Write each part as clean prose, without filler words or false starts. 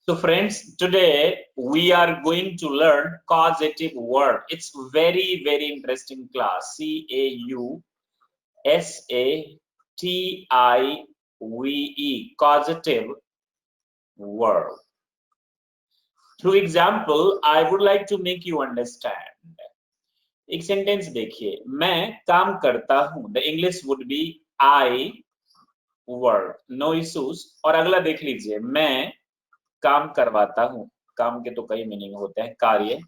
So friends, today we are going to learn causative verb. It's very interesting class. C-A-U-S-A-T-I-V-E, causative verb. Through example, I would like to make you understand. एक sentence देखिए, मैं काम करता हूं. The English would be I work. No issues. और अगला देख लीजिए, मैं काम करवाता हूं. काम के तो कई मीनिंग होते हैं. कार्य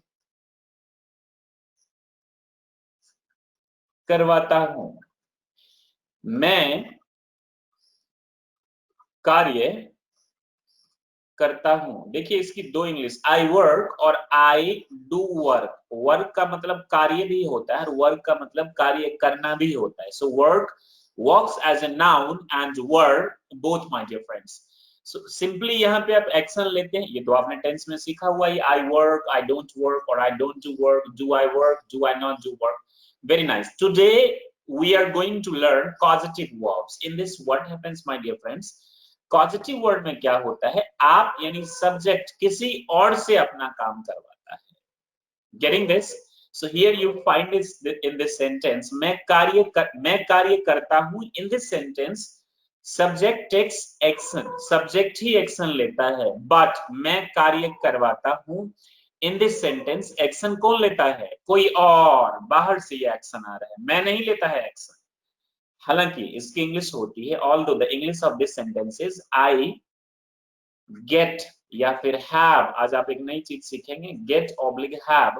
करवाता हूं. मैं कार्य करता हूं. देखिए इसकी दो इंग्लिश, आई वर्क और आई डू वर्क. वर्क का मतलब कार्य भी होता है और वर्क का मतलब कार्य करना भी होता है. So work works as a noun and work both my dear friends. So simply यहाँ पे आप एक्शन लेते हैं. ये तो आपने टेंस में सीखा हुआ है. I work, I don't work और I don't do work. Do I work, do I not do work. Very nice. Today we are going to learn causative verbs. In this, what happens, my dear friends? Causative verb में क्या होता है? आप यानी subject किसी और से अपना काम करवाता है. Getting this? So here you find this in this sentence. मैं कार्य करता हूँ. In this sentence, subject takes action. Subject he action लेता है. But मैं कार्य करवाता हूँ. In this sentence, action कौन लेता है? कोई और. बाहर से ये action आ रहा है. मैं नहीं लेता है action. हालांकि इसकी इंग्लिश होती है, although the English of this sentence is I get या फिर have. आज आप एक नई चीज सीखेंगे. Get oblique have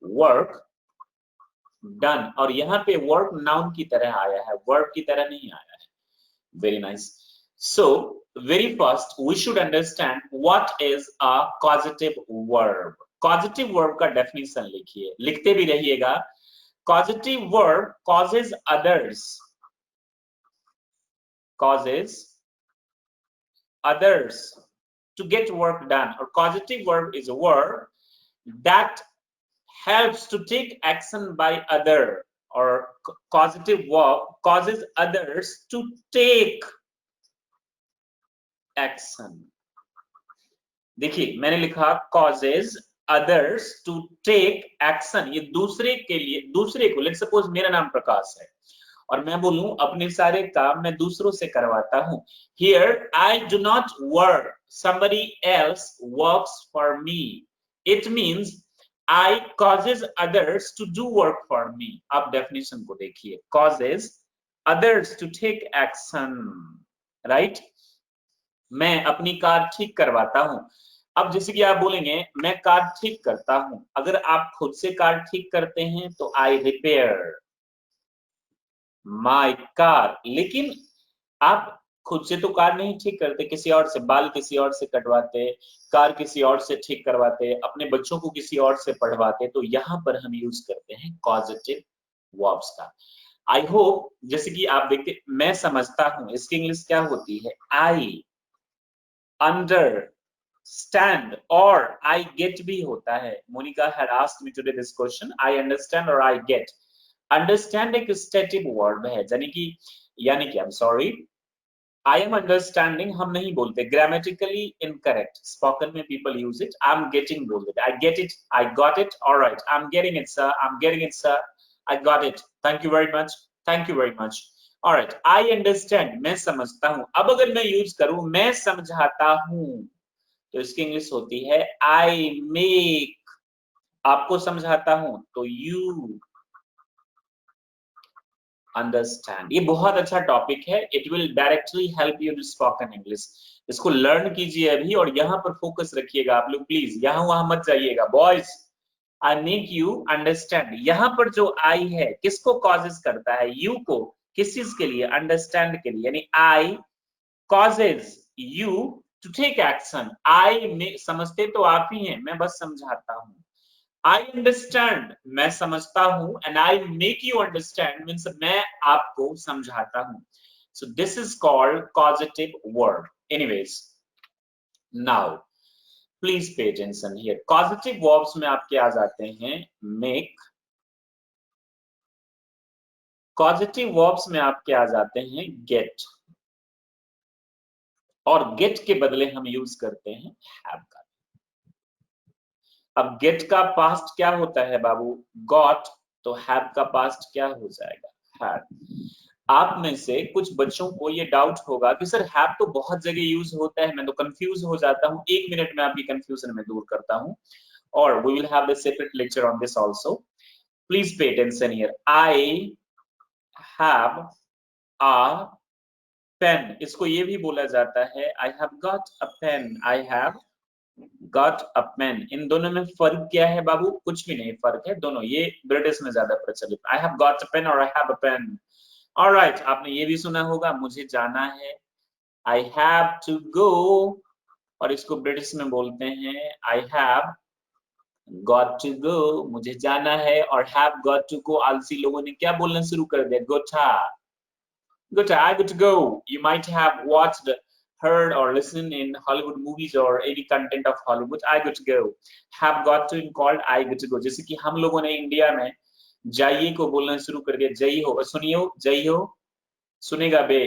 work done. और यहाँ पे work noun की तरह आया है, verb की तरह नहीं आया है. Very nice. So very first we should understand what is a causative verb. Causative verb का definition लिखिए, लिखते भी रहिएगा. Causative verb causes others to get work done. Or causative verb is a verb that helps to take action by other. Or causative verb causes others to take action. देखिए मैंने लिखा causes others to take action. ये दूसरे के लिए, दूसरे को, let's suppose मेरा नाम प्रकाश है और मैं बोलूं अपने सारे काम मैं दूसरों से करवाता हूं. Here I do not work, somebody else works for me. It means I causes others to do work for me. आप डेफिनेशन को देखिए, causes others to take action, right? मैं अपनी कार ठीक करवाता हूं. अब जैसे कि आप बोलेंगे मैं कार ठीक करता हूं. अगर आप खुद से कार ठीक करते हैं तो I repair my car. लेकिन आप खुद से तो कार नहीं ठीक करते, किसी और से. बाल किसी और से कटवाते, कार किसी और से ठीक करवाते, अपने बच्चों को किसी और से पढ़वाते. तो यहाँ पर हम यूज करते हैं causative verbs का. आई होप जैसे कि आप देखते, मैं समझता हूं, इसकी इंग्लिश क्या होती है? आई understand और I get भी होता है. Monika had asked me today this question. I understand और I get. Understand एक stative word है, यानी कि I'm sorry, I am understanding हम नहीं बोलते. Grammatically incorrect. Spoken में people use it. I'm getting बोलते. I get it. I got it. All right. I'm getting it, sir. I'm getting it, sir. I got it. Thank you very much. Thank you very much. All right. I understand. मैं समझता हूँ. अब अगर मैं use करूँ मैं समझाता हूँ तो इसकी इंग्लिश होती है I make. आपको समझाता हूँ तो you understand. ये बहुत अच्छा टॉपिक है. It will directly help you to spoken English. इसको लर्न कीजिए अभी और यहाँ पर फोकस रखिएगा आप लोग प्लीज. यहाँ वहां मत जाइएगा. Boys I make you understand. यहाँ पर जो I है किसको causes करता है? You को. किस चीज के लिए? Understand के लिए. यानी I causes you to take action. I समझते तो आप ही हैं, मैं बस समझाता हूँ. I understand, मैं समझता हूँ, and I make you understand means मैं आपको समझाता हूँ. So this is called causative verb. Anyways, now please pay attention here. Causative verbs में आपके आ जाते हैं make. Causative verbs में आपके आ जाते हैं get और get के बदले हम यूज करते हैं have का। अब get का पास्ट क्या होता है बाबू? got। तो have का पास्ट क्या हो जाएगा? had। आप में से कुछ बच्चों को ये डाउट होगा कि सर have तो बहुत जगह यूज होता है, मैं तो कंफ्यूज हो जाता हूँ। 1 मिनट में आपकी कंफ्यूजन में दूर करता हूँ, और we will have a separate lecture on this also. Please pay attention here. I have a pen. इसको ये भी बोला जाता है I have got a pen. I have got a pen. इन दोनों में फर्क क्या है बाबू? कुछ भी नहीं फर्क है, दोनों ये ब्रिटिश में ज्यादा प्रचलित। I have got a pen और I have a pen. Alright, आपने ये भी सुना होगा मुझे जाना है, I have to go, और इसको ब्रिटिश में बोलते हैं I have got to go, मुझे जाना है। और have got to go आलसी लोगों ने क्या बोलना शुरू कर दिया? गोटा। गोटा, I got to go. You might have watched, heard or listened in Hollywood movies or any content of Hollywood. I got to go. Have got to called I got to go. जैसे कि हम लोगों ने India में जाइए को बोलना शुरू कर दिया, जई हो, सुनियो, जई हो, सुनेगा बे,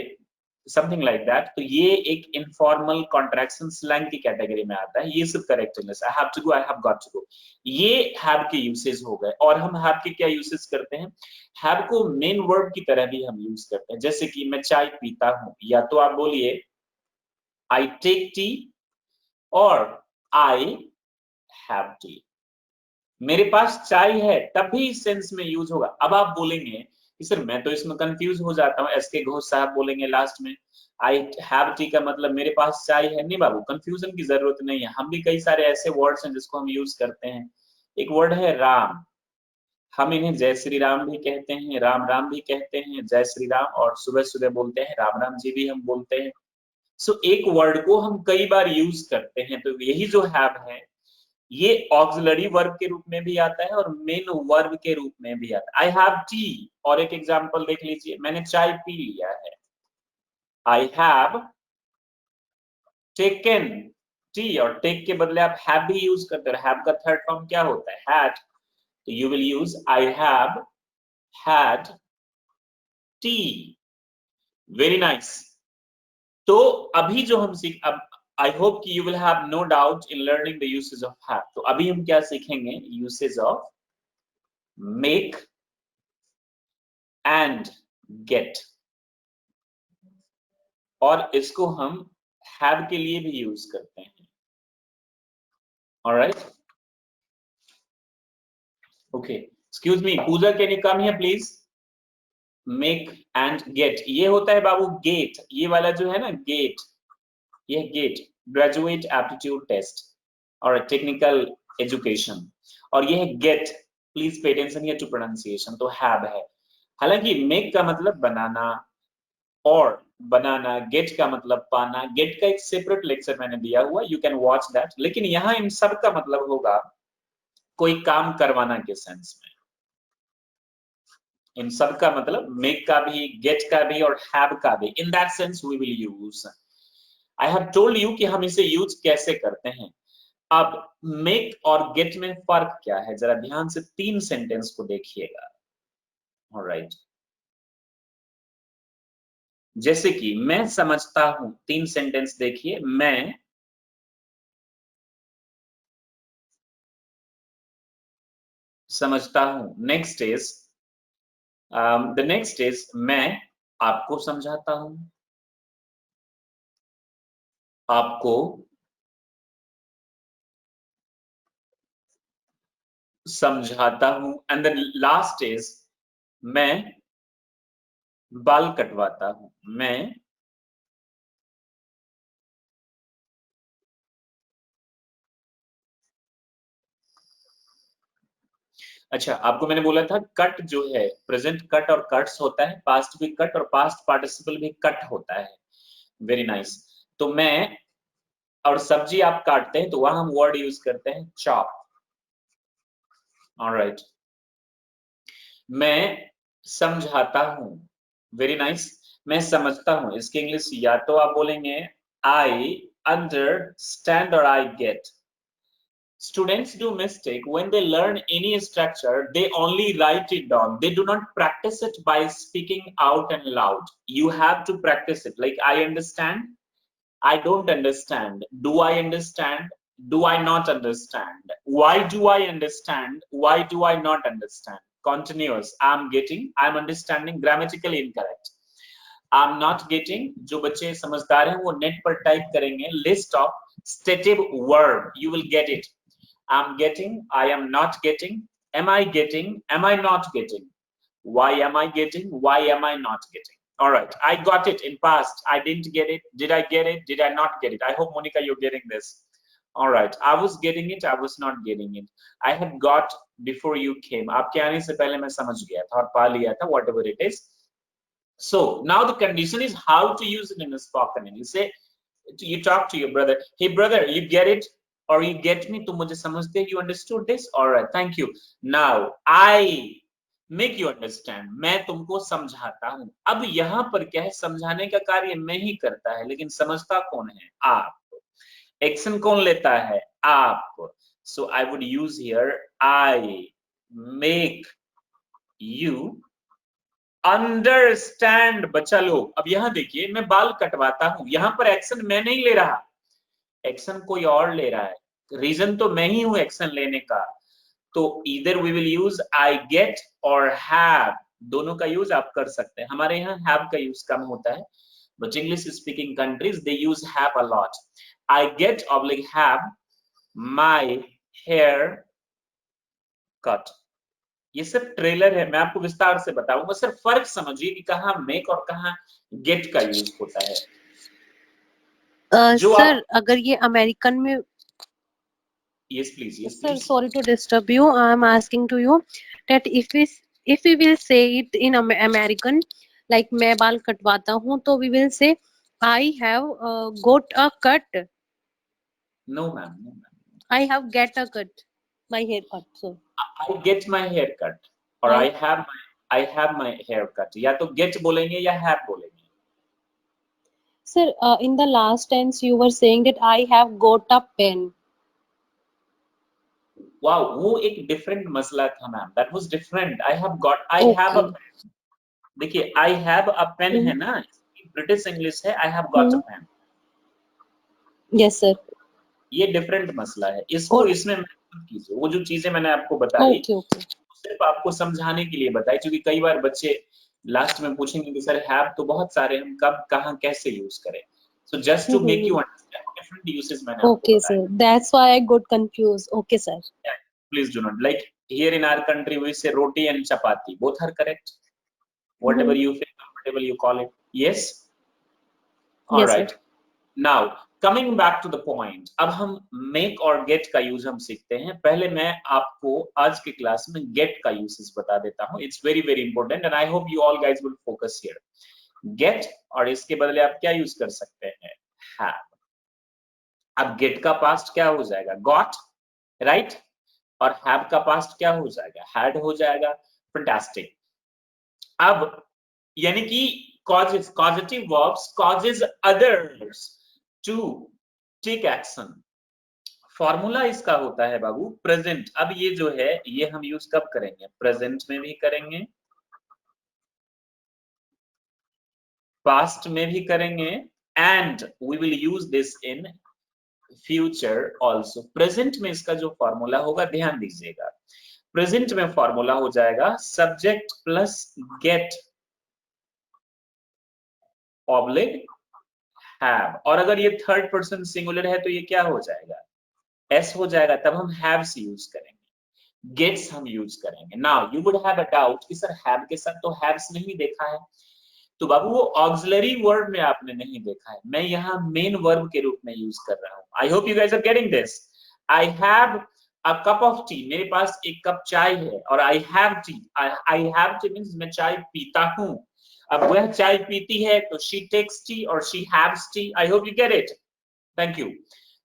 समथिंग लाइक दैट। तो ये एक इनफॉर्मल कॉन्ट्रैक्शन स्लैंग की कैटेगरी में आता है। ये सब correctness, I have to go, I have got to go, ये हैव के यूसेज हो गए। और हम हैव के क्या यूसेज करते हैं? हैव को मेन वर्ब की तरह भी हम यूज करते हैं। जैसे कि मैं चाय पीता हूं, या तो आप बोलिए आई टेक टी और आई हैव टी। मेरे पास चाय है, तभी इस सेंस में यूज होगा। अब आप बोलेंगे कि सर मैं तो इसमें कंफ्यूज हो जाता हूँ, एस के घोष साहब बोलेंगे लास्ट में आई हैव टी का मतलब मेरे पास चाय है। नहीं बाबू, कंफ्यूजन की जरूरत नहीं है। हम भी कई सारे ऐसे वर्ड्स हैं जिसको हम यूज करते हैं। एक वर्ड है राम, हम इन्हें जय श्री राम भी कहते हैं, राम राम भी कहते हैं, जय श्री राम, और सुबह सुबह बोलते हैं राम राम जी भी हम बोलते हैं। सो एक वर्ड को हम कई बार यूज करते हैं। तो यही जो हैव है, ये ऑक्सिलरी वर्ब के रूप में भी आता है और मेन वर्ब के रूप में भी आता है। आई हैव टी, और एक एग्जांपल देख लीजिए, मैंने चाय पी लिया है। आई हैव टेकन टी, और टेक के बदले आप हैव भी यूज करते हो। हैव का थर्ड फॉर्म क्या होता है? हैड। तो you will use I have had tea. Very nice. तो अभी जो हम सीख, अब आई होप कि you will have no doubt in learning the usage of have. तो अभी हम क्या सीखेंगे? Usage of make and get, और इसको हम हैव के लिए भी यूज करते हैं। Alright, okay, excuse me, Pooja can you come here please? Make and get, ये होता है बाबू गेट, ये वाला जो है ना गेट, ये गेट ग्रेजुएट एप्टीट्यूड टेस्ट और टेक्निकल एजुकेशन, और ये है get. Please pay attention here to pronunciation. तो हैव है, हालांकि मेक का मतलब बनाना और बनाना, गेट का मतलब पाना। गेट का एक सेपरेट लेक्चर मैंने दिया हुआ, यू कैन वॉच दैट। लेकिन यहाँ इन सब का मतलब होगा कोई काम करवाना के सेंस में। इन सब का मतलब मेक का भी, गेट का भी और हैव का भी, in that sense we will use. I have told you कि हम इसे यूज कैसे करते हैं। अब मेक और गेट में फर्क क्या है, जरा ध्यान से 3 सेंटेंस को देखिएगा। ऑलराइट, जैसे कि मैं समझता हूं, 3 सेंटेंस देखिए, मैं समझता हूं। Next is the next is मैं आपको समझाता हूं, आपको समझाता हूं। एंड द लास्ट इज मैं बाल कटवाता हूं, मैं अच्छा, आपको मैंने बोला था कट जो है, प्रेजेंट कट और कट्स होता है, पास्ट भी कट और पास्ट पार्टिसिपल भी कट होता है। Very nice. तो मैं और सब्जी आप काटते हैं, तो वहां हम वर्ड यूज करते हैं चॉप। ऑलराइट, मैं समझाता हूं। Very nice. मैं समझता हूं, इसकी इंग्लिश या तो आप बोलेंगे आई अंडरस्टैंड और I get. Students do mistake when they learn any structure, they only write it down. They do not practice it by speaking out and loud. You have to practice it. Like I understand, I don't understand. Do I understand? Do I not understand? Why do I understand? Why do I not understand? Continuous. I'm getting, I'm understanding, grammatically incorrect. I'm not getting, जो बच्चे समझदार हैं वो net पर type करेंगे list of stative verb. You will get it. I'm getting, I am not getting, am I getting, am I not getting? Why am I getting? Why am I not getting? All right, I got it in past. I didn't get it. Did I get it? Did I not get it? I hope, Monica, you're getting this. All right, I was getting it. I was not getting it. I had got before you came. आपके आने से पहले मैं समझ गया था और पा लिया था, whatever it is. So now the condition is how to use it in a spoken. And you say, you talk to your brother. Hey, brother, you get it? Or you get me? तुम मुझे समझते? You understood this? All right, thank you. Now I make you understand, मैं तुमको समझाता हूं. अब यहां पर क्या है, समझाने का कार्य मैं ही करता है, लेकिन समझता कौन है? आप. एक्शन कौन लेता है? आप. So I would use here I make you understand. बच्चा लोग, अब यहां देखिए, मैं बाल कटवाता हूं, यहां पर एक्शन मैं नहीं ले रहा, एक्शन कोई और ले रहा है. रीजन तो मैं ही हूं एक्शन लेने का. तो इधर we will use I get और हैव, दोनों का यूज आप कर सकते हैं. हमारे यहाँ हैव का यूज कम होता है, but English speaking countries they use have a lot. I get oblique have my hair cut. ये सिर्फ ट्रेलर है, मैं आपको विस्तार से बताऊंगा. सिर्फ फर्क समझिए कि कहाँ मेक और कहाँ गेट का यूज होता है. जो सर अगर ये अमेरिकन में, yes please, yes sir, please. sorry to disturb you. I'm asking to you that if we will say it in American, like मैं बाल कटवाता हूँ, तो we will say I have got a cut. No ma'am, no ma'am. I have get a cut, my haircut. So I get my hair cut और I have my hair cut. या तो get बोलेंगे या have बोलेंगे. sir, in the last tense you were saying that I have got a pen. Wow, वो एक different मसला था ma'am. That was different. I have got, I have a, Okay. देखिए आई हैव अ पेन है Hmm. ना, British English है I have got a Hmm. Pen. Yes, sir. ये different मसला है, इसको और इसमें मत कीजिए. वो जो चीजें मैंने आपको बताई okay, okay. सिर्फ आपको समझाने के लिए बताई, क्योंकि कई बार बच्चे लास्ट में पूछेंगे कि सर हैव तो बहुत सारे, हम कब कहाँ कैसे यूज करें. So just to make you understand different uses मैंने आपको Okay, बताया. sir. That's why I got confused. Okay, sir. Please do not, like here in our country we say roti and chapati, both are correct. Whatever Mm-hmm. you feel comfortable you call it. Yes. All Yes, sir. right. Now coming back to the point, अब हम make और get का use हम सीखते हैं. पहले मैं आपको आज की क्लास में get का यूसेस बता देता हूँ. It's very very important and I hope you all guys will focus here. Get और इसके बदले आप क्या यूज कर सकते हैं? Have. अब get का पास्ट क्या हो जाएगा? Got, right? और have का पास्ट क्या हो जाएगा? Had हो जाएगा. Fantastic. अब यानी कि causes, causative verbs causes others to take action. Formula इसका होता है बाबू प्रेजेंट. अब ये जो है ये हम यूज कब करेंगे? प्रेजेंट में भी करेंगे, पास्ट में भी करेंगे, and we will use this in future also. Present में इसका जो फॉर्मूला होगा ध्यान दीजिएगा. प्रेजेंट में फॉर्मूला हो जाएगा subject plus get oblique have. और अगर ये थर्ड पर्सन सिंगुलर है तो ये क्या हो जाएगा? एस हो जाएगा. तब हम हैव्स यूज करेंगे, गेट्स हम यूज करेंगे. Now you would have a doubt कि सर हैव के साथ तो हैव्स नहीं देखा है. तो बाबू वो ऑक्सिलरी वर्ब में आपने नहीं देखा है, मैं यहाँ मेन वर्ब के रूप में यूज कर रहा हूँ. I hope you guys are getting this. I have a cup of tea, मेरे पास एक कप चाय है. और I have tea, I have tea means मैं चाय पीता हूँ. अब वह चाय पीती है तो शी टेक्स टी और she haves tea. I hope you get it. Thank you.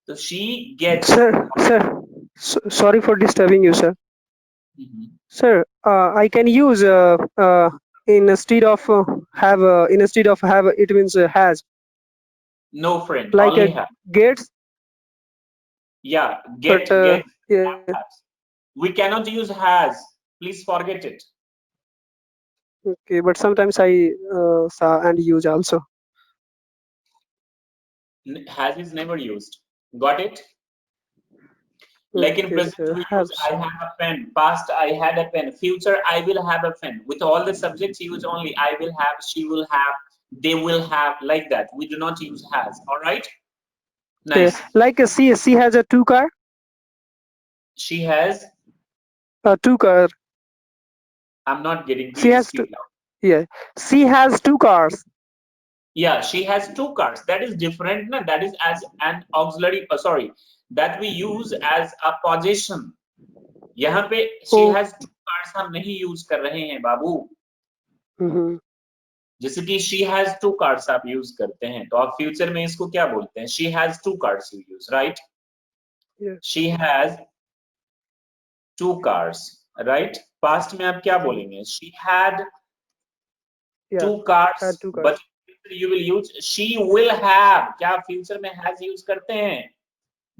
तो she gets. Sir, sorry for disturbing you, sir. Sir, I can use instead of have, it means has, No friend, like only have. gets, Yeah, but get, yeah, has. We cannot use has. Please forget it. okay. But sometimes I saw and use also. Has is never used. Got it? Like in Okay, present sir. we use Have. I have a pen, past I had a pen, future I will have a pen. With all the subjects use only I will have, she will have, they will have, like that. We do not use has. All right? Okay. Nice. Like she has a two car. She has, Two car. I'm not getting, She please has two. speak loud. Yeah. She has two cars. Yeah, she has two cars. That is different. Na? That is as an auxiliary, sorry, that we use as a possession. यहाँ पे she Oh. has two cars हम नहीं use कर रहे हैं बाबू. जैसे कि she has two cars आप use करते हैं, तो आप फ्यूचर में इसको क्या बोलते हैं? She has two cars you use, right? Yeah. She has two cars, right? Past में आप क्या बोलेंगे? She had two cars, had two cars. but you will use she will have. क्या आप फ्यूचर में has use करते हैं?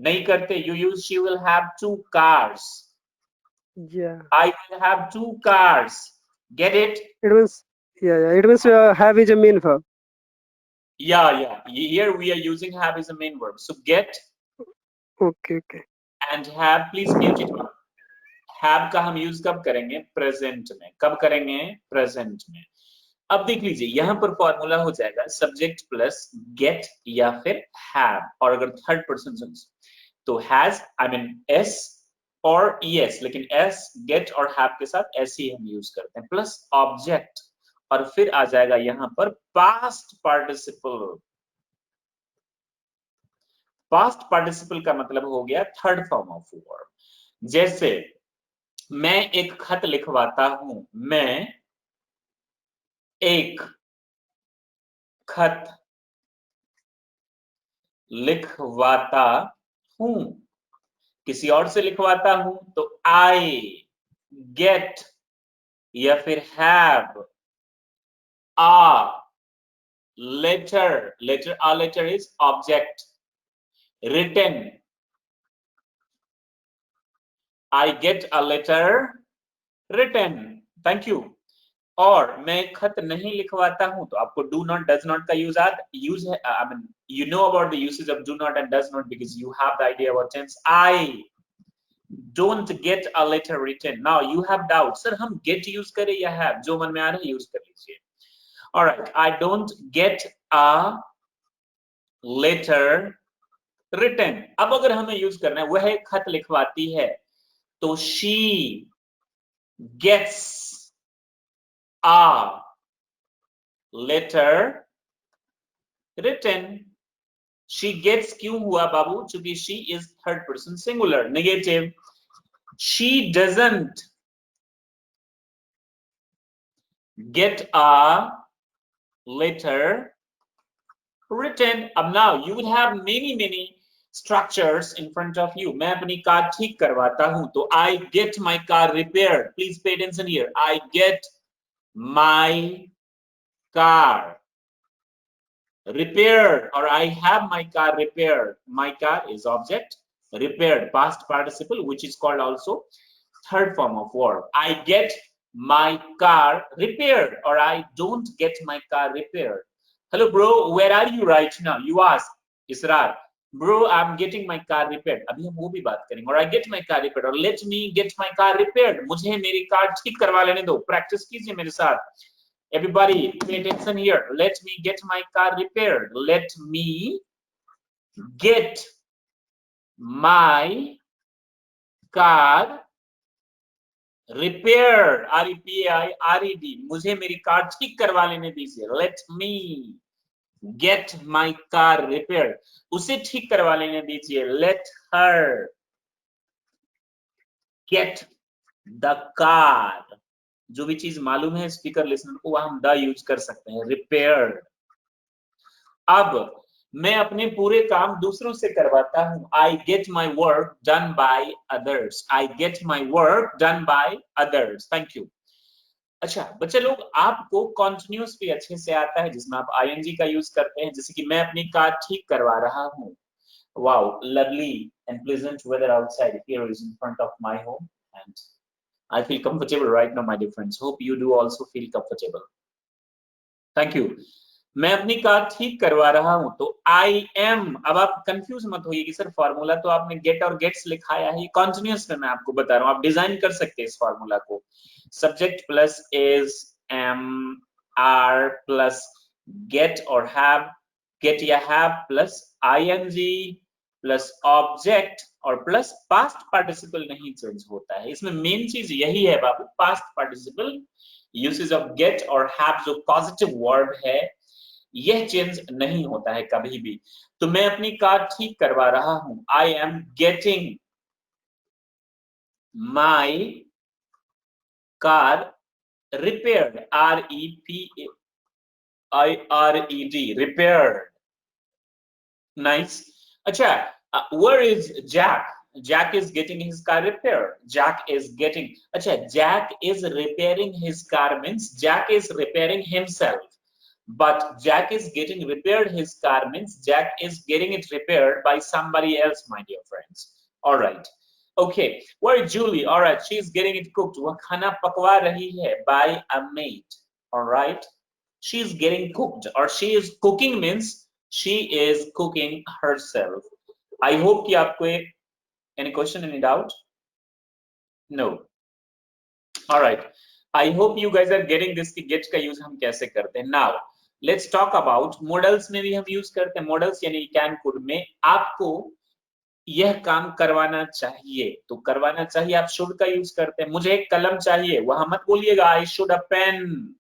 नहीं करते. You use she will have two cars. Yeah. I will have two cars. Get it? It means it means have is a main verb. Yeah. Here we are using have as a main verb. So get Okay. and have, please mute it. have का हम use कब करेंगे? Present में. कब करेंगे? Present में. अब देख लीजिए यहाँ पर फॉर्मूला हो जाएगा सब्जेक्ट प्लस गेट या फिर have, और अगर थर्ड पर्सन तो has, आई मीन s और es, लेकिन s get और have के साथ ऐसे ही हम यूज करते हैं, प्लस ऑब्जेक्ट, और फिर आ जाएगा यहाँ पर पास्ट पार्टिसिपल. पास्ट पार्टिसिपल का मतलब हो गया थर्ड फॉर्म ऑफ वर्ब. जैसे मैं एक खत लिखवाता हूं. मैं एक खत लिखवाता हूं. किसी और से लिखवाता हूं तो आई गेट या फिर have a letter. Letter, a letter is object. Written, I a letter written. Thank you. और मैं खत नहीं लिखवाता हूं तो आपको डू नॉट डज नॉट का यूज है. I mean you know about the uses of do not and does not because you have the idea about tense. I don't get a letter written. Now you have doubt, sir हम get use करें या have? जो मन में आ रहा है use कर लीजिए. Alright, I don't get a letter written. अब अगर हमें यूज करना है वह खत लिखवाती है तो she gets a letter written. She gets क्यों हुआ बाबू? चूंकि she is third person singular. Negative. She doesn't get a letter written. अब now you will have many structures in front of you. मैं अपनी कार ठीक करवाता हूं तो I get my car repaired. Please pay attention here. I get my car repaired, or I have my car repaired. My car is object, repaired past participle, which is called also third form of verb. I get my car repaired, or I don't get my car repaired. Hello bro, where are you right now? You ask Israr. Bro, I'm getting my car repaired. अभी हम वो भी बात करेंगे. Or I get my car repaired, or let me get my car repaired. मुझे मेरी car ठीक करवा लेने दो. Practice कीजिए मेरे साथ. Everybody, pay attention here. Let me get my car repaired. Let me get my car repaired. R-E-P-A-I-R-E-D. मुझे मेरी कार ठीक करवा लेने दीजिए. Let me get my car repaired. उसे ठीक करवा लेने दीजिए. Let her get the car. जो भी चीज मालूम है स्पीकर लिसनर को वहां हम द यूज कर सकते हैं. Repaired. अब मैं अपने पूरे काम दूसरों से करवाता हूं. I get my work done by others. I get my work done by others. Thank you. अच्छा बच्चे लोग, आपको कॉन्टिन्यूस भी अच्छे से आता है जिसमें आप ing का यूज करते हैं. जैसे कि मैं अपनी कार ठीक करवा रहा हूं. Wow, lovely and pleasant weather outside. Here is in front of my home and I feel comfortable right now, my dear friends. Hope you do also feel comfortable. Thank you. मैं अपनी car ठीक करवा रहा हूं तो I M, अब आप confuse मत होइए कि सर फॉर्मूला तो आपने गेट और गेट्स लिखाया है, कॉन्टिन्यूअस में मैं आपको बता रहा हूं, आप डिजाइन कर सकते हैं इस फॉर्मूला को। Subject plus is am are plus get और हैव, गेट या have plus ING plus object और प्लस पास्ट पार्टिसिपल नहीं चेंज होता है। इसमें मेन चीज यही है बाबू, past participle usage of get और हैव जो पॉजिटिव वर्ब है यह चेंज नहीं होता है कभी भी। तो मैं अपनी कार ठीक करवा रहा हूं, आई am getting my car repaired, REPAIRED, repaired. Nice. अच्छा, where is Jack? Jack is getting his car repaired. Jack is getting, अच्छा, Jack is repairing his car means Jack is repairing himself. But Jack is getting repaired his car means Jack is getting it repaired by somebody else, my dear friends. All right. Okay. Where is Julie? All right. She is getting it cooked. वह खाना पकवा रही है by a maid. All right. She is getting cooked or she is cooking means she is cooking herself. I hope कि आपको any question, any doubt? No. All right. I hope you guys are getting this कि get का use हम कैसे करते हैं. Now, let's talk about modals में भी हम use करते हैं. Modals यानी can could में आपको यह काम करवाना चाहिए, तो करवाना चाहिए आप should का use करते हैं. मुझे एक कलम चाहिए, वहां मत बोलिएगा I should a pen,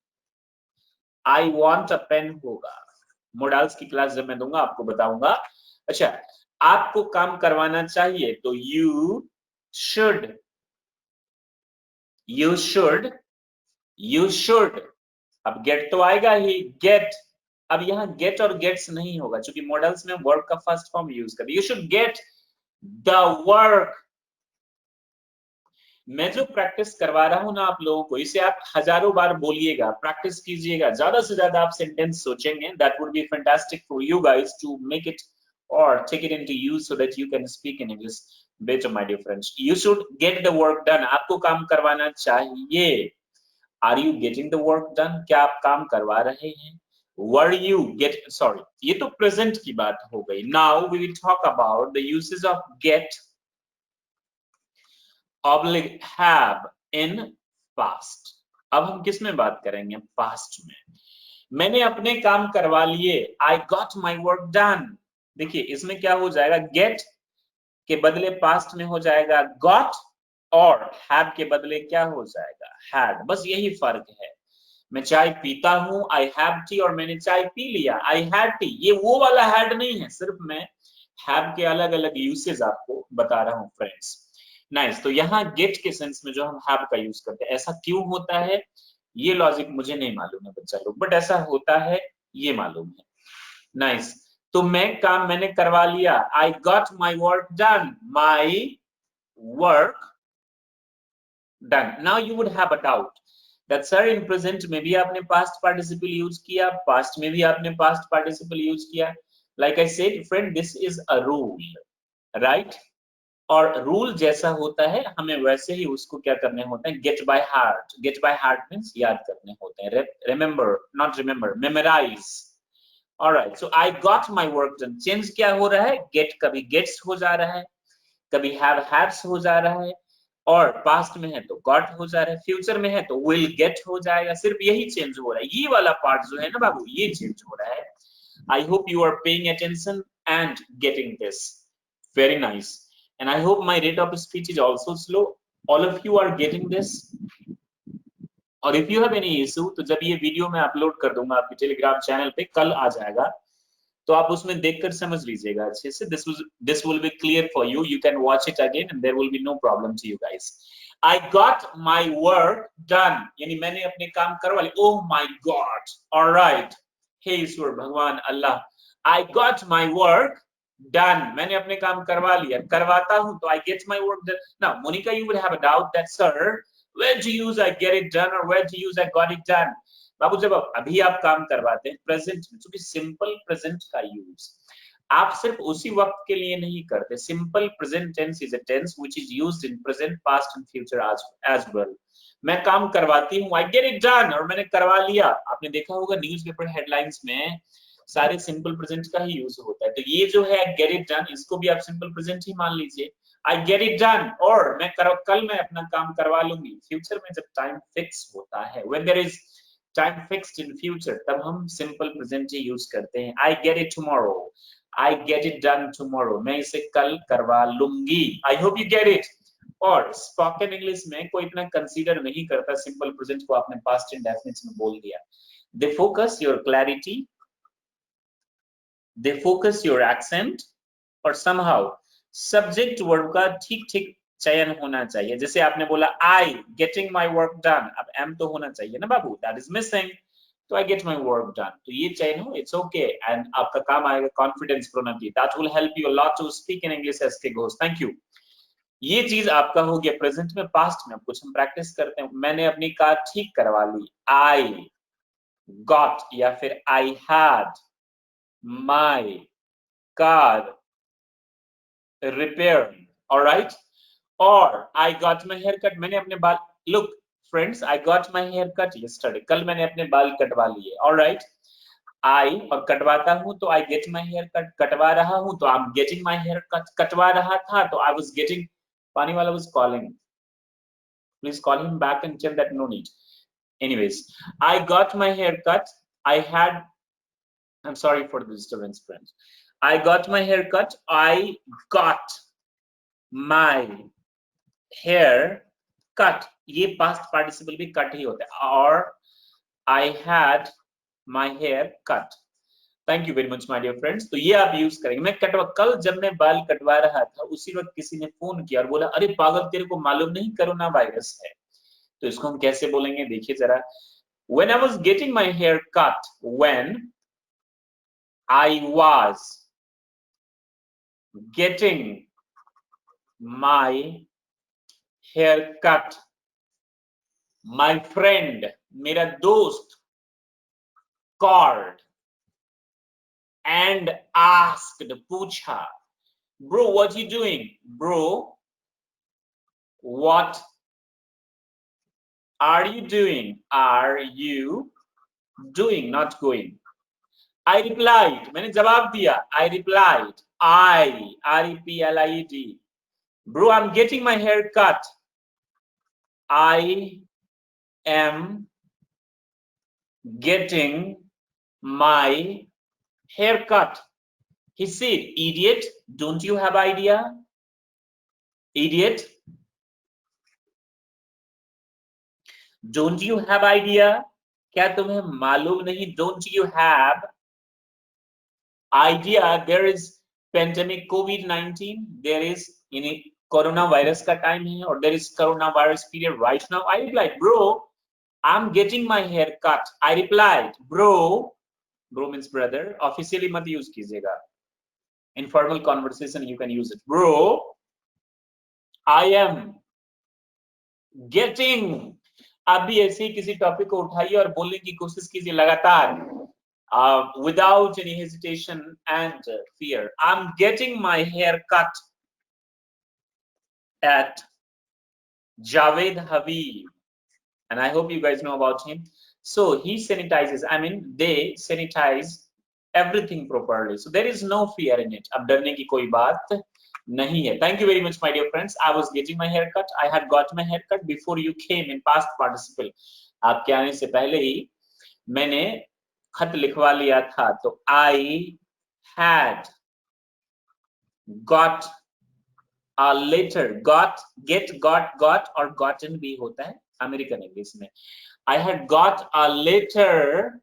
I want a pen होगा. मोडल्स की क्लास जब मैं दूंगा आपको बताऊंगा. अच्छा, आपको काम करवाना चाहिए तो you should, you should, you should. अब गेट तो आएगा ही, गेट. अब यहाँ गेट और गेट्स नहीं होगा क्योंकि मॉडल्स में वर्ब का फर्स्ट फॉर्म यूज करते. You should get the work. मैं जो प्रैक्टिस करवा रहा हूं ना आप लोगों को, इसे आप हजारों बार बोलिएगा, प्रैक्टिस कीजिएगा, ज्यादा से ज्यादा आप सेंटेंस सोचेंगे. That would be fantastic for you guys to make it और take it into use so that you can speak in English better, my dear friends. You should get the work done. आपको काम करवाना चाहिए. Are you getting the work done? क्या आप काम करवा रहे हैं? Were you get, sorry, ये तो present की बात हो गई. Now we will talk about the uses of get oblique have in past. अब हम किस में बात करेंगे? Past में. मैंने अपने काम करवा लिए. I got my work done. देखिए इसमें क्या हो जाएगा, get के बदले past में हो जाएगा got और had के बदले क्या हो जाएगा, had. बस यही फर्क है. मैं चाय पीता हूं, I have tea, और मैंने चाय पी लिया, I had tea. ये वो वाला had नहीं है, सिर्फ मैं have के अलग अलग यूसेज आपको बता रहा हूं फ्रेंड्स. नाइस. तो यहाँ get के सेंस में जो हम have का यूज करते हैं, ऐसा क्यों होता है ये लॉजिक मुझे नहीं मालूम है बच्चा लोग, बट ऐसा होता है ये मालूम है. नाइस. तो मैं काम मैंने करवा लिया, I got my work done, my work done. Now you would have a doubt that sir in present में भी आपने past participle use किया, past में भी आपने past participle use किया. Like I said friend, this is a rule, right? और rule जैसा होता है हमें वैसे ही उसको क्या करने होते हैं, get by heart. Get by heart means याद करने होते हैं. Remember, not remember, memorize. Alright, so I got my work done. Change क्या हो रहा है, get कभी gets हो जा रहा है, कभी have has हो जा रहा है, और पास्ट में है तो got हो जा रहा है, फ्यूचर में है तो will get हो जाएगा. सिर्फ यही चेंज हो रहा है. ये वाला पार्ट जो है ना बाबू, ये चेंज हो रहा है. I hope you are paying attention and getting this. Very nice. And I hope my rate of speech is also slow. All of you are getting this. और if you have any issue, तो जब ये video मैं upload कर दूंगा आपके Telegram channel पे, कल आ जाएगा, तो आप उसमें देखकर समझ लीजिएगा अच्छे से. This will be clear for you. You can watch it again and there will be no problem to you guys. I got my work done. यानी मैंने अपने काम करवा लिया. Oh my God. All right. Hey ईश्वर भगवान अल्लाह. I got my work done. मैंने अपने काम करवा लिया. करवाता हूँ तो I get my work done. Now Monica, you would have a doubt that sir, where to use I get it done or where to use I got it done. बाबू जब अभी आप काम करवाते हैं प्रेजेंट में, क्योंकि सिंपल प्रेजेंट का use, आप सिर्फ उसी वक्त के लिए नहीं करते। Simple present tense is a tense which is used in present, past and future as well. मैं काम करवाती हूँ, आई गेट इट डन, और मैंने करवा लिया। आपने देखा होगा न्यूज़पेपर हेडलाइंस में सारे सिंपल प्रेजेंट का ही यूज होता है। तो ये जो है गेट इट डन, इसको भी आप सिंपल प्रेजेंट ही मान लीजिए। आई गेट इट डन, और कल मैं अपना काम करवा लूंगी। फ्यूचर में जब टाइम फिक्स होता है, when there is time fixed in future, तब हम सिंपल प्रेजेंट ही यूज करते हैं। I get it tomorrow, I get it done tomorrow, मैं इसे कल करवा लूंगी। I hope you get it. और स्पोकन इंग्लिश में कोई इतना कंसीडर नहीं करता सिंपल प्रेजेंट को, आपने पास्ट इंडेफिनिट में बोल दिया। They focus your clarity, they focus your accent, और समहाउ सब्जेक्ट वर्ब का ठीक ठीक चयन होना चाहिए। जैसे आपने बोला I getting my work done, अब एम तो होना चाहिए ना बाबू, दैट इज मिसिंग, तो I get my work done, तो ये चयन हो, इट्स ओके, एंड आपका काम आएगा confidence pronounce, that will help you a lot to speak in English as के गोस। Thank you. ये चीज आपका हो गया प्रेजेंट में। पास्ट में अब कुछ हम प्रैक्टिस करते हैं। मैंने अपनी कार ठीक करवा ली, आई गॉट, या फिर I had my car repair, alright. और I got my hair cut, मैंने अपने बाल, look friends, I got my hair cut yesterday, कल मैंने अपने बाल कटवा लिए, ऑलराइट। आई और कटवाता हूं तो I get my hair cut, कटवा रहा हूं तो I am getting my hair cut, कटवा रहा था तो आई वाज गेटिंग, पानी वाला was calling, please call him back and tell that no need. Anyways, I got my hair cut, I had, I'm sorry for the disturbance friends, I got my hair cut, I got my hair cut, ये past participle भी cut ही होता है, और I had my hair cut। Thank you very much my dear friends. तो ये आप use करेंगे। मैं कल जब मैं बाल कटवा रहा था, उसी वक्त किसी ने फोन किया और बोला, अरे पागल, तेरे को मालूम नहीं कोरोना वायरस है? तो इसको हम कैसे बोलेंगे, देखिए जरा। When I was getting my hair cut, when I was getting my hair cut, my friend, मेरा दोस्त, called and asked, पूछा, bro what you doing, bro what are you doing, are you doing, not going। I replied, मैंने जवाब दिया, I replied, I R-E-P-L-I-E-D, bro I'm getting my hair cut, I am getting my hair cut। He said, idiot, don't you have idea, idiot, don't you have idea, क्या तुम्हें मालूम नहीं, don't you have idea there is pandemic COVID-19, there is corona virus का time है और there is corona virus period right now। I replied, bro I'm getting my hair cut, I replied, bro means brother, officially मत use कीजिएगा, informal conversation you can use it, bro I am getting। आप भी ऐसे ही किसी topic को उठाइए और बोलने की कोशिश कीजिए लगातार, without any hesitation and fear। I'm getting my hair cut at Javed Habib, and I hope you guys know about him। So he sanitizes, I mean they sanitize everything properly, so there is no fear in it। अब डरने की कोई बात नहीं है। Thank you very much my dear friends। I was getting my hair cut, I had got my hair cut before you came in past participle। आपके आने से पहले ही मैंने खत लिखवा लिया था, तो I had got a letter, got, get, got और gotten भी होता है अमेरिकन इंग्लिश में। I had got a letter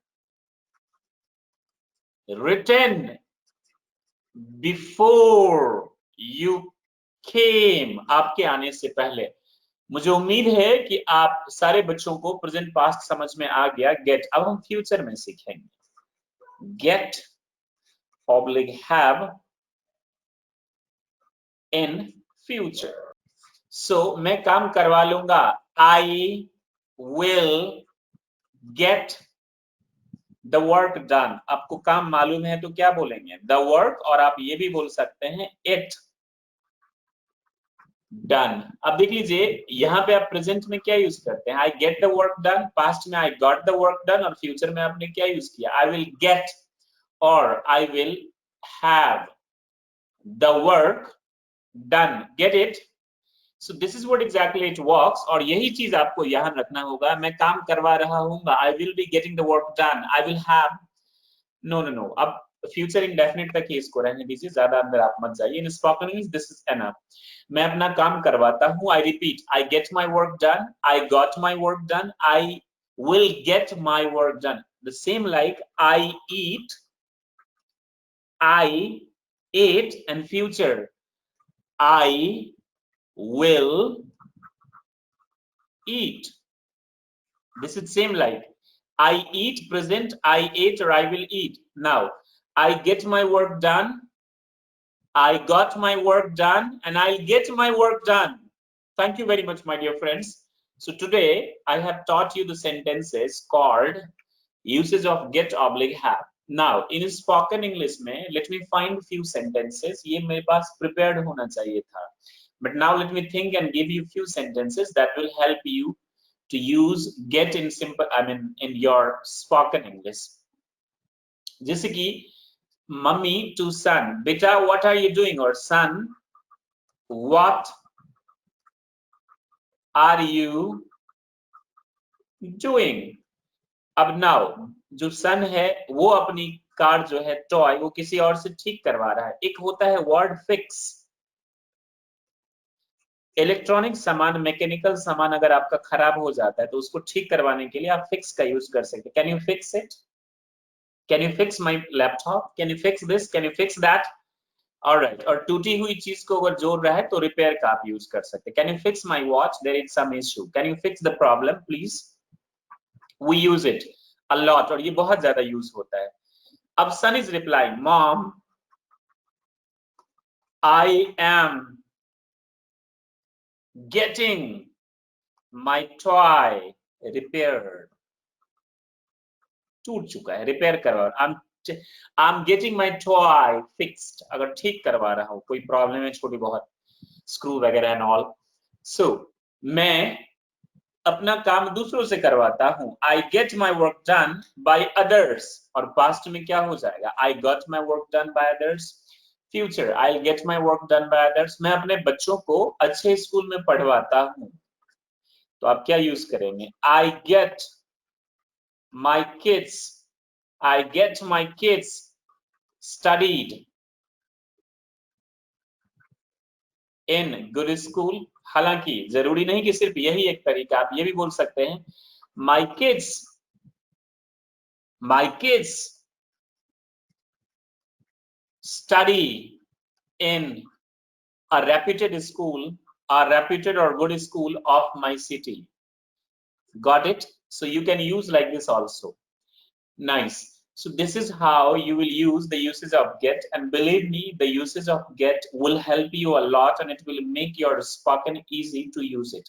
written before you came, आपके आने से पहले। मुझे उम्मीद है कि आप सारे बच्चों को प्रेजेंट पास्ट समझ में आ गया। गेट अब हम फ्यूचर में सीखेंगे। Get oblique have in future. So मैं काम करवा लूंगा, I will get the work done, आपको काम मालूम है तो क्या बोलेंगे? द वर्क, और आप ये भी बोल सकते हैं इट डन। अब देख लीजिए यहाँ पे आप प्रेजेंट में क्या यूज करते हैं? I get the work done, past में I got the work done, और फ्यूचर में आपने क्या यूज किया? आई विल गेट और I will have the work done. Get it? So this is what exactly it works, और यही चीज आपको यहाँ रखना होगा। मैं काम करवा रहा हूँ, I will be getting the work done, I will have, no, अब फ्यूचर इंडेफिनिट तक ही इसको रहने दीजिए, ज्यादा अंदर आप मत जाइए। इन spoken English this is enough. मैं अपना काम करवाता हूँ, I repeat, I get my work done, I got my work done, I will get my work done. The same like I eat, I ate, and future I will eat. This is same like I eat, present, I ate, or I will eat. Now I get my work done, I got my work done, and I'll get my work done. Thank you very much, my dear friends. So today I have taught you the sentences called usage of get oblique have. Now in spoken English में let me find few sentences. ये मेरे पास prepared होना चाहिए था. But now let me think and give you few sentences that will help you to use get in simple, in your spoken English. जैसे कि mummy to son, beta what are you doing? Or son, what are you doing? अब now जो son है वो अपनी car जो है toy वो किसी और से ठीक करवा रहा है। एक होता है वर्ड फिक्स। इलेक्ट्रॉनिक सामान, मैकेनिकल सामान अगर आपका खराब हो जाता है तो उसको ठीक करवाने के लिए आप फिक्स का यूज कर सकते हैं। Can you fix it? Can you fix my laptop? Can you fix this? Can you fix that? Alright. और टूटी हुई चीज को अगर जोड़ रहा है तो रिपेयर का आप यूज कर सकते हैं। Can you fix my watch? There is some issue. Can you fix the problem please? We use it a lot, और ये बहुत ज्यादा यूज होता है। अब son is replying, mom I am getting my toy repaired. टूट चुका है, रिपेयर करवा। I'm getting my toy fixed, अगर ठीक करवा रहा हूं, कोई प्रॉब्लम है छोटी बहुत, स्क्रू वगैरह एंड ऑल। सो मैं अपना काम दूसरों से करवाता हूं। I get my work done by others, और पास्ट में क्या हो जाएगा? I got my work done by others. Future I'll get my work done by others. मैं अपने बच्चों को अच्छे स्कूल में पढ़वाता हूँ, तो आप क्या यूज करेंगे? I get my kids studied in good school. हालांकि जरूरी नहीं कि सिर्फ यही एक तरीका, आप ये भी बोल सकते हैं my kids study in a reputed school, a reputed or good school of my city. Got it? So you can use like this also. Nice. So this is how you will use the usage of get, and believe me, the usage of get will help you a lot and it will make your spoken easy to use it.